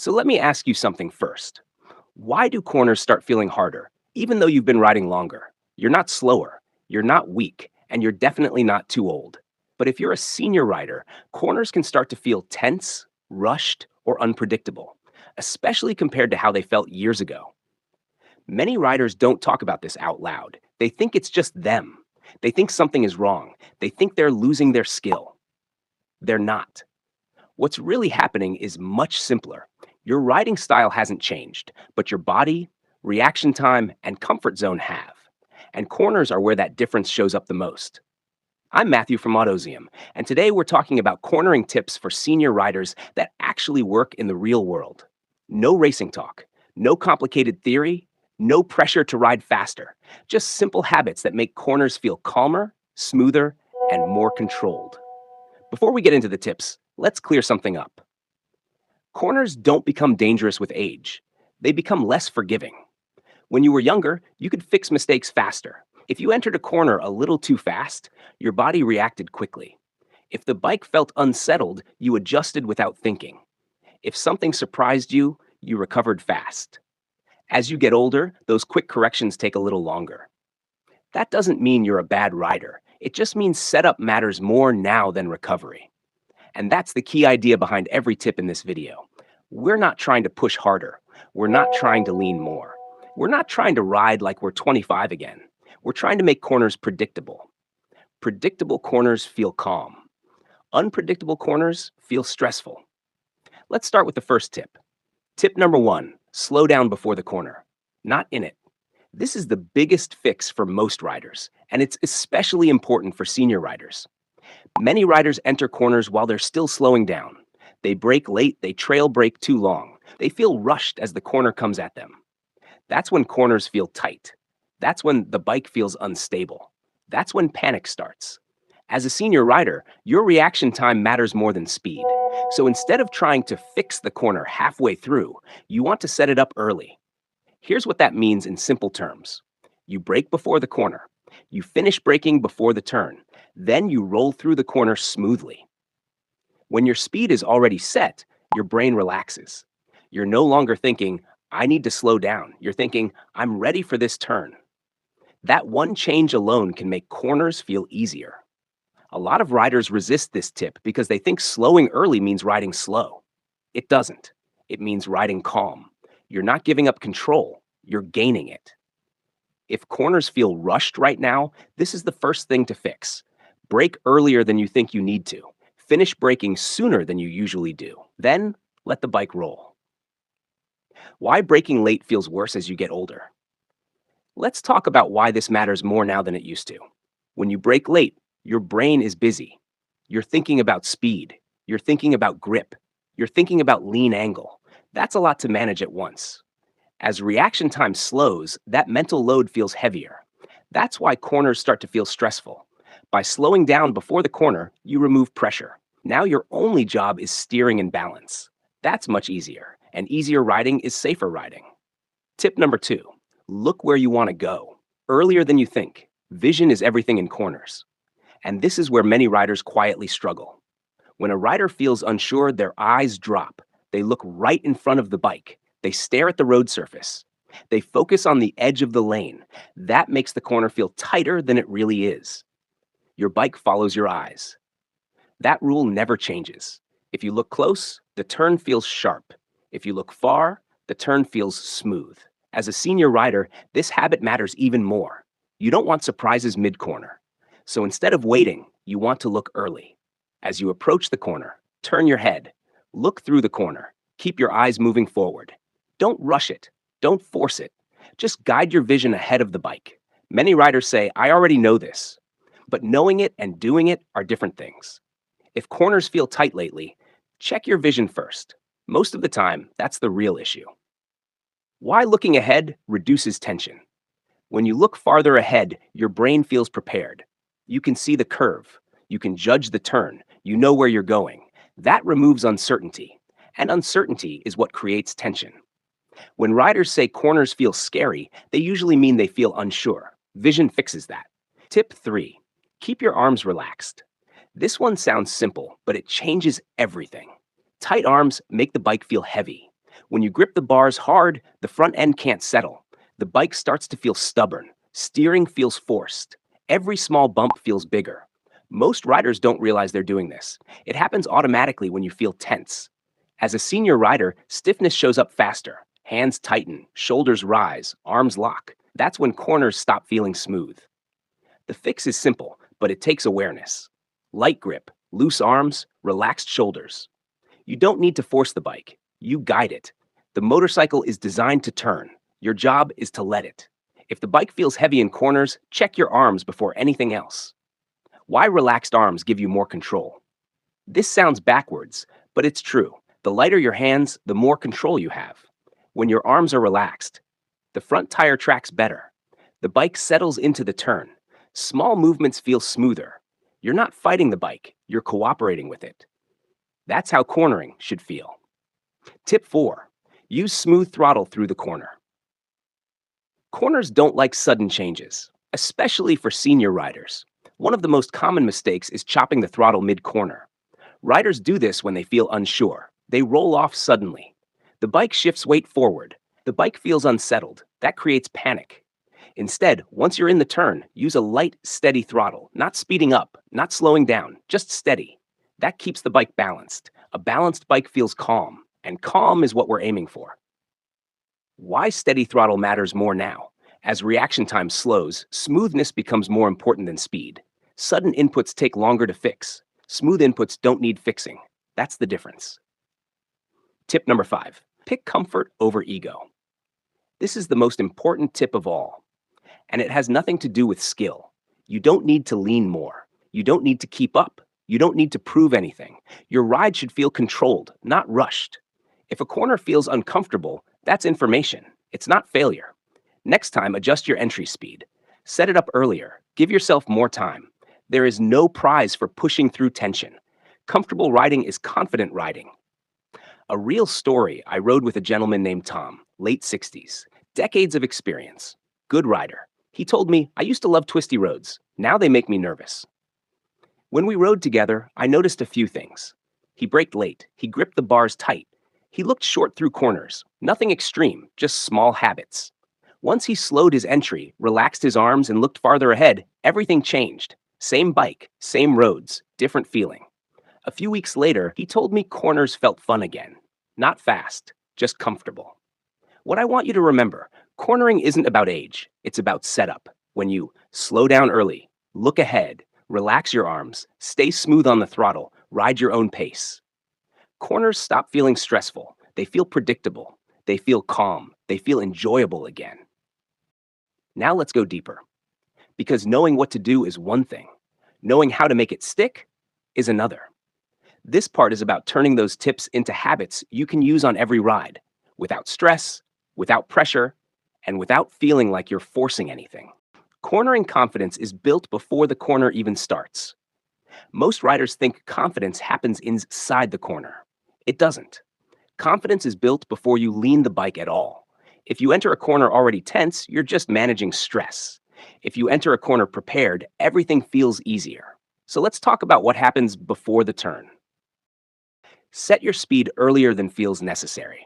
So let me ask you something first. Why do corners start feeling harder, even though you've been riding longer? You're not slower, you're not weak, and you're definitely not too old. But if you're a senior rider, corners can start to feel tense, rushed, or unpredictable, especially compared to how they felt years ago. Many riders don't talk about this out loud. They think it's just them. They think something is wrong. They think they're losing their skill. They're not. What's really happening is much simpler. Your riding style hasn't changed, but your body, reaction time, and comfort zone have. And corners are where that difference shows up the most. I'm Matthew from Autozium, and today we're talking about cornering tips for senior riders that actually work in the real world. No racing talk, no complicated theory, no pressure to ride faster, just simple habits that make corners feel calmer, smoother, and more controlled. Before we get into the tips, let's clear something up. Corners don't become dangerous with age. They become less forgiving. When you were younger, you could fix mistakes faster. If you entered a corner a little too fast, your body reacted quickly. If the bike felt unsettled, you adjusted without thinking. If something surprised you, you recovered fast. As you get older, those quick corrections take a little longer. That doesn't mean you're a bad rider. It just means setup matters more now than recovery. And that's the key idea behind every tip in this video. We're not trying to push harder. We're not trying to lean more. We're not trying to ride like we're 25 again. We're trying to make corners predictable. Predictable corners feel calm. Unpredictable corners feel stressful. Let's start with the first tip. Tip number 1, slow down before the corner, not in it. This is the biggest fix for most riders, and it's especially important for senior riders. Many riders enter corners while they're still slowing down. They brake late, they trail brake too long. They feel rushed as the corner comes at them. That's when corners feel tight. That's when the bike feels unstable. That's when panic starts. As a senior rider, your reaction time matters more than speed. So instead of trying to fix the corner halfway through, you want to set it up early. Here's what that means in simple terms. You brake before the corner. You finish braking before the turn. Then you roll through the corner smoothly. When your speed is already set, your brain relaxes. You're no longer thinking, I need to slow down. You're thinking, I'm ready for this turn. That one change alone can make corners feel easier. A lot of riders resist this tip because they think slowing early means riding slow. It doesn't. It means riding calm. You're not giving up control. You're gaining it. If corners feel rushed right now, this is the first thing to fix. Brake earlier than you think you need to. Finish braking sooner than you usually do. Then, let the bike roll. Why braking late feels worse as you get older. Let's talk about why this matters more now than it used to. When you brake late, your brain is busy. You're thinking about speed. You're thinking about grip. You're thinking about lean angle. That's a lot to manage at once. As reaction time slows, that mental load feels heavier. That's why corners start to feel stressful. By slowing down before the corner, you remove pressure. Now your only job is steering and balance. That's much easier, and easier riding is safer riding. Tip number 2, look where you want to go. Earlier than you think. Vision is everything in corners. And this is where many riders quietly struggle. When a rider feels unsure, their eyes drop. They look right in front of the bike. They stare at the road surface. They focus on the edge of the lane. That makes the corner feel tighter than it really is. Your bike follows your eyes. That rule never changes. If you look close, the turn feels sharp. If you look far, the turn feels smooth. As a senior rider, this habit matters even more. You don't want surprises mid-corner. So instead of waiting, you want to look early. As you approach the corner, turn your head. Look through the corner. Keep your eyes moving forward. Don't rush it. Don't force it. Just guide your vision ahead of the bike. Many riders say, I already know this. But knowing it and doing it are different things. If corners feel tight lately, check your vision first. Most of the time, that's the real issue. Why looking ahead reduces tension? When you look farther ahead, your brain feels prepared. You can see the curve. You can judge the turn. You know where you're going. That removes uncertainty. And uncertainty is what creates tension. When riders say corners feel scary, they usually mean they feel unsure. Vision fixes that. Tip 3, keep your arms relaxed. This one sounds simple, but it changes everything. Tight arms make the bike feel heavy. When you grip the bars hard, the front end can't settle. The bike starts to feel stubborn. Steering feels forced. Every small bump feels bigger. Most riders don't realize they're doing this. It happens automatically when you feel tense. As a senior rider, stiffness shows up faster. Hands tighten, shoulders rise, arms lock. That's when corners stop feeling smooth. The fix is simple, but it takes awareness. Light grip, loose arms, relaxed shoulders. You don't need to force the bike. You guide it. The motorcycle is designed to turn. Your job is to let it. If the bike feels heavy in corners, check your arms before anything else. Why relaxed arms give you more control? This sounds backwards, but it's true. The lighter your hands, the more control you have. When your arms are relaxed, the front tire tracks better. The bike settles into the turn. Small movements feel smoother. You're not fighting the bike, you're cooperating with it. That's how cornering should feel. Tip 4. Use smooth throttle through the corner. Corners don't like sudden changes, especially for senior riders. One of the most common mistakes is chopping the throttle mid-corner. Riders do this when they feel unsure. They roll off suddenly. The bike shifts weight forward. The bike feels unsettled. That creates panic. Instead, once you're in the turn, use a light, steady throttle, not speeding up, not slowing down, just steady. That keeps the bike balanced. A balanced bike feels calm, and calm is what we're aiming for. Why steady throttle matters more now. As reaction time slows, smoothness becomes more important than speed. Sudden inputs take longer to fix. Smooth inputs don't need fixing. That's the difference. Tip number 5. Pick comfort over ego. This is the most important tip of all, and it has nothing to do with skill. You don't need to lean more. You don't need to keep up. You don't need to prove anything. Your ride should feel controlled, not rushed. If a corner feels uncomfortable, that's information. It's not failure. Next time, adjust your entry speed. Set it up earlier. Give yourself more time. There is no prize for pushing through tension. Comfortable riding is confident riding. A real story, I rode with a gentleman named Tom, late 60s. Decades of experience. Good rider. He told me, I used to love twisty roads. Now they make me nervous. When we rode together, I noticed a few things. He braked late. He gripped the bars tight. He looked short through corners. Nothing extreme, just small habits. Once he slowed his entry, relaxed his arms, and looked farther ahead, everything changed. Same bike, same roads, different feeling. A few weeks later, he told me corners felt fun again. Not fast, just comfortable. What I want you to remember, cornering isn't about age, it's about setup. When you slow down early, look ahead, relax your arms, stay smooth on the throttle, ride your own pace. Corners stop feeling stressful. They feel predictable. They feel calm. They feel enjoyable again. Now let's go deeper. Because knowing what to do is one thing. Knowing how to make it stick is another. This part is about turning those tips into habits you can use on every ride, without stress, without pressure, and without feeling like you're forcing anything. Cornering confidence is built before the corner even starts. Most riders think confidence happens inside the corner. It doesn't. Confidence is built before you lean the bike at all. If you enter a corner already tense, you're just managing stress. If you enter a corner prepared, everything feels easier. So let's talk about what happens before the turn. Set your speed earlier than feels necessary.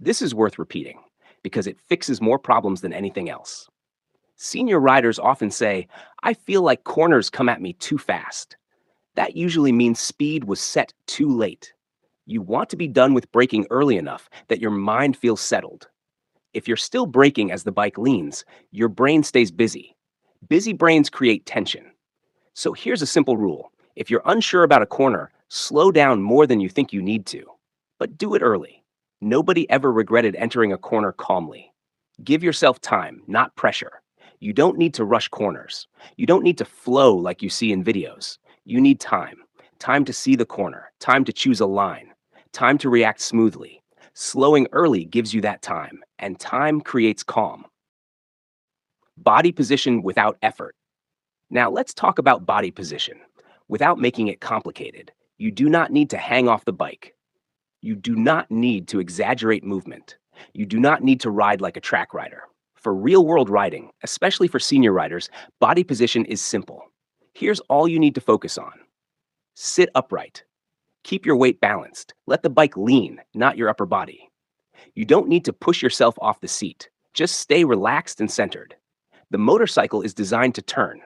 This is worth repeating because it fixes more problems than anything else. Senior riders often say, I feel like corners come at me too fast. That usually means speed was set too late. You want to be done with braking early enough that your mind feels settled. If you're still braking as the bike leans, your brain stays busy. Busy brains create tension. So here's a simple rule. If you're unsure about a corner, slow down more than you think you need to. But do it early. Nobody ever regretted entering a corner calmly. Give yourself time, not pressure. You don't need to rush corners. You don't need to flow like you see in videos. You need time. Time to see the corner. Time to choose a line. Time to react smoothly. Slowing early gives you that time, and time creates calm. Body position without effort. Now let's talk about body position. Without making it complicated, you do not need to hang off the bike. You do not need to exaggerate movement. You do not need to ride like a track rider. For real-world riding, especially for senior riders, body position is simple. Here's all you need to focus on. Sit upright. Keep your weight balanced. Let the bike lean, not your upper body. You don't need to push yourself off the seat. Just stay relaxed and centered. The motorcycle is designed to turn.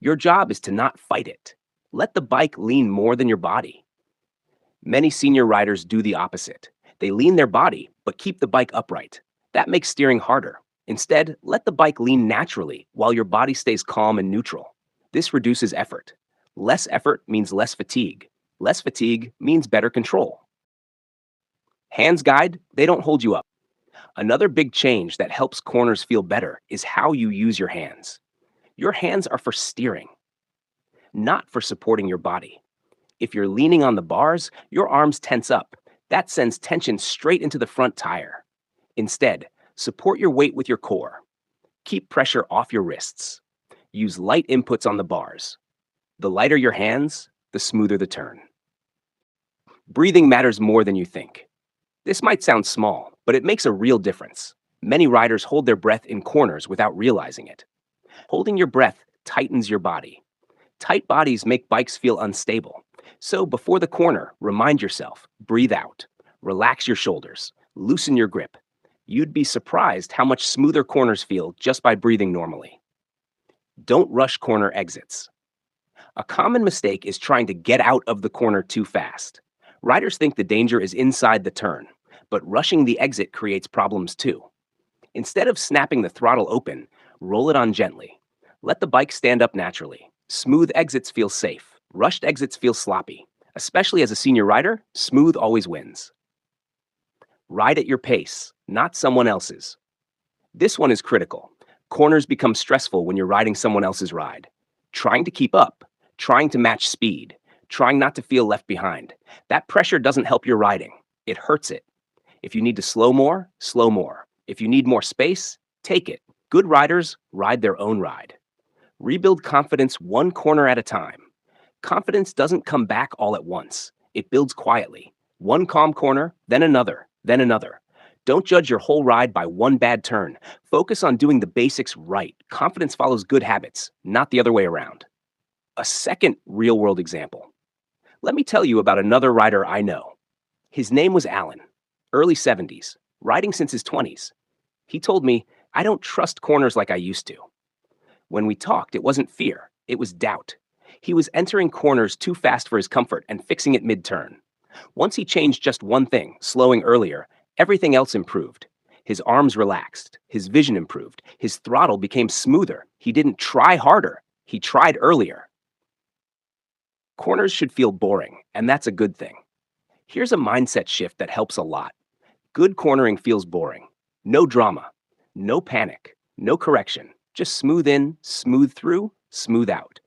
Your job is to not fight it. Let the bike lean more than your body. Many senior riders do the opposite. They lean their body, but keep the bike upright. That makes steering harder. Instead, let the bike lean naturally while your body stays calm and neutral. This reduces effort. Less effort means less fatigue. Less fatigue means better control. Hands guide, they don't hold you up. Another big change that helps corners feel better is how you use your hands. Your hands are for steering, not for supporting your body. If you're leaning on the bars, your arms tense up. That sends tension straight into the front tire. Instead, support your weight with your core. Keep pressure off your wrists. Use light inputs on the bars. The lighter your hands, the smoother the turn. Breathing matters more than you think. This might sound small, but it makes a real difference. Many riders hold their breath in corners without realizing it. Holding your breath tightens your body. Tight bodies make bikes feel unstable. So before the corner, remind yourself, breathe out. Relax your shoulders. Loosen your grip. You'd be surprised how much smoother corners feel just by breathing normally. Don't rush corner exits. A common mistake is trying to get out of the corner too fast. Riders think the danger is inside the turn, but rushing the exit creates problems too. Instead of snapping the throttle open, roll it on gently. Let the bike stand up naturally. Smooth exits feel safe. Rushed exits feel sloppy. Especially as a senior rider, smooth always wins. Ride at your pace, not someone else's. This one is critical. Corners become stressful when you're riding someone else's ride. Trying to keep up, trying to match speed, trying not to feel left behind. That pressure doesn't help your riding. It hurts it. If you need to slow more, slow more. If you need more space, take it. Good riders ride their own ride. Rebuild confidence one corner at a time. Confidence doesn't come back all at once. It builds quietly. One calm corner, then another, then another. Don't judge your whole ride by one bad turn. Focus on doing the basics right. Confidence follows good habits, not the other way around. A second real-world example. Let me tell you about another rider I know. His name was Alan, early 70s, riding since his 20s. He told me, "I don't trust corners like I used to." When we talked, it wasn't fear, it was doubt. He was entering corners too fast for his comfort and fixing it mid-turn. Once he changed just one thing, slowing earlier, everything else improved. His arms relaxed, his vision improved, his throttle became smoother. He didn't try harder, he tried earlier. Corners should feel boring, and that's a good thing. Here's a mindset shift that helps a lot. Good cornering feels boring. No drama, no panic, no correction. Just smooth in, smooth through, smooth out.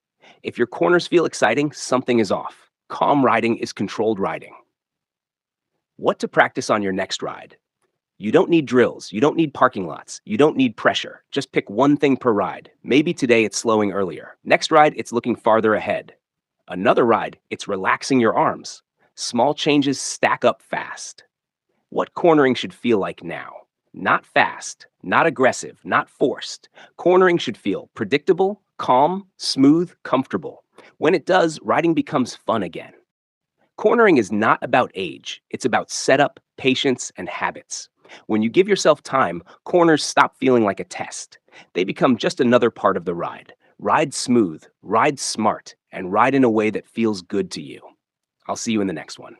If your corners feel exciting, something is off. Calm riding is controlled riding. What to practice on your next ride? You don't need drills, you don't need parking lots, you don't need pressure. Just pick one thing per ride. Maybe today it's slowing earlier. Next ride, it's looking farther ahead. Another ride, it's relaxing your arms. Small changes stack up fast. What cornering should feel like now? Not fast, not aggressive, not forced. Cornering should feel predictable, calm, smooth, comfortable. When it does, riding becomes fun again. Cornering is not about age. It's about setup, patience, and habits. When you give yourself time, corners stop feeling like a test. They become just another part of the ride. Ride smooth, ride smart, and ride in a way that feels good to you. I'll see you in the next one.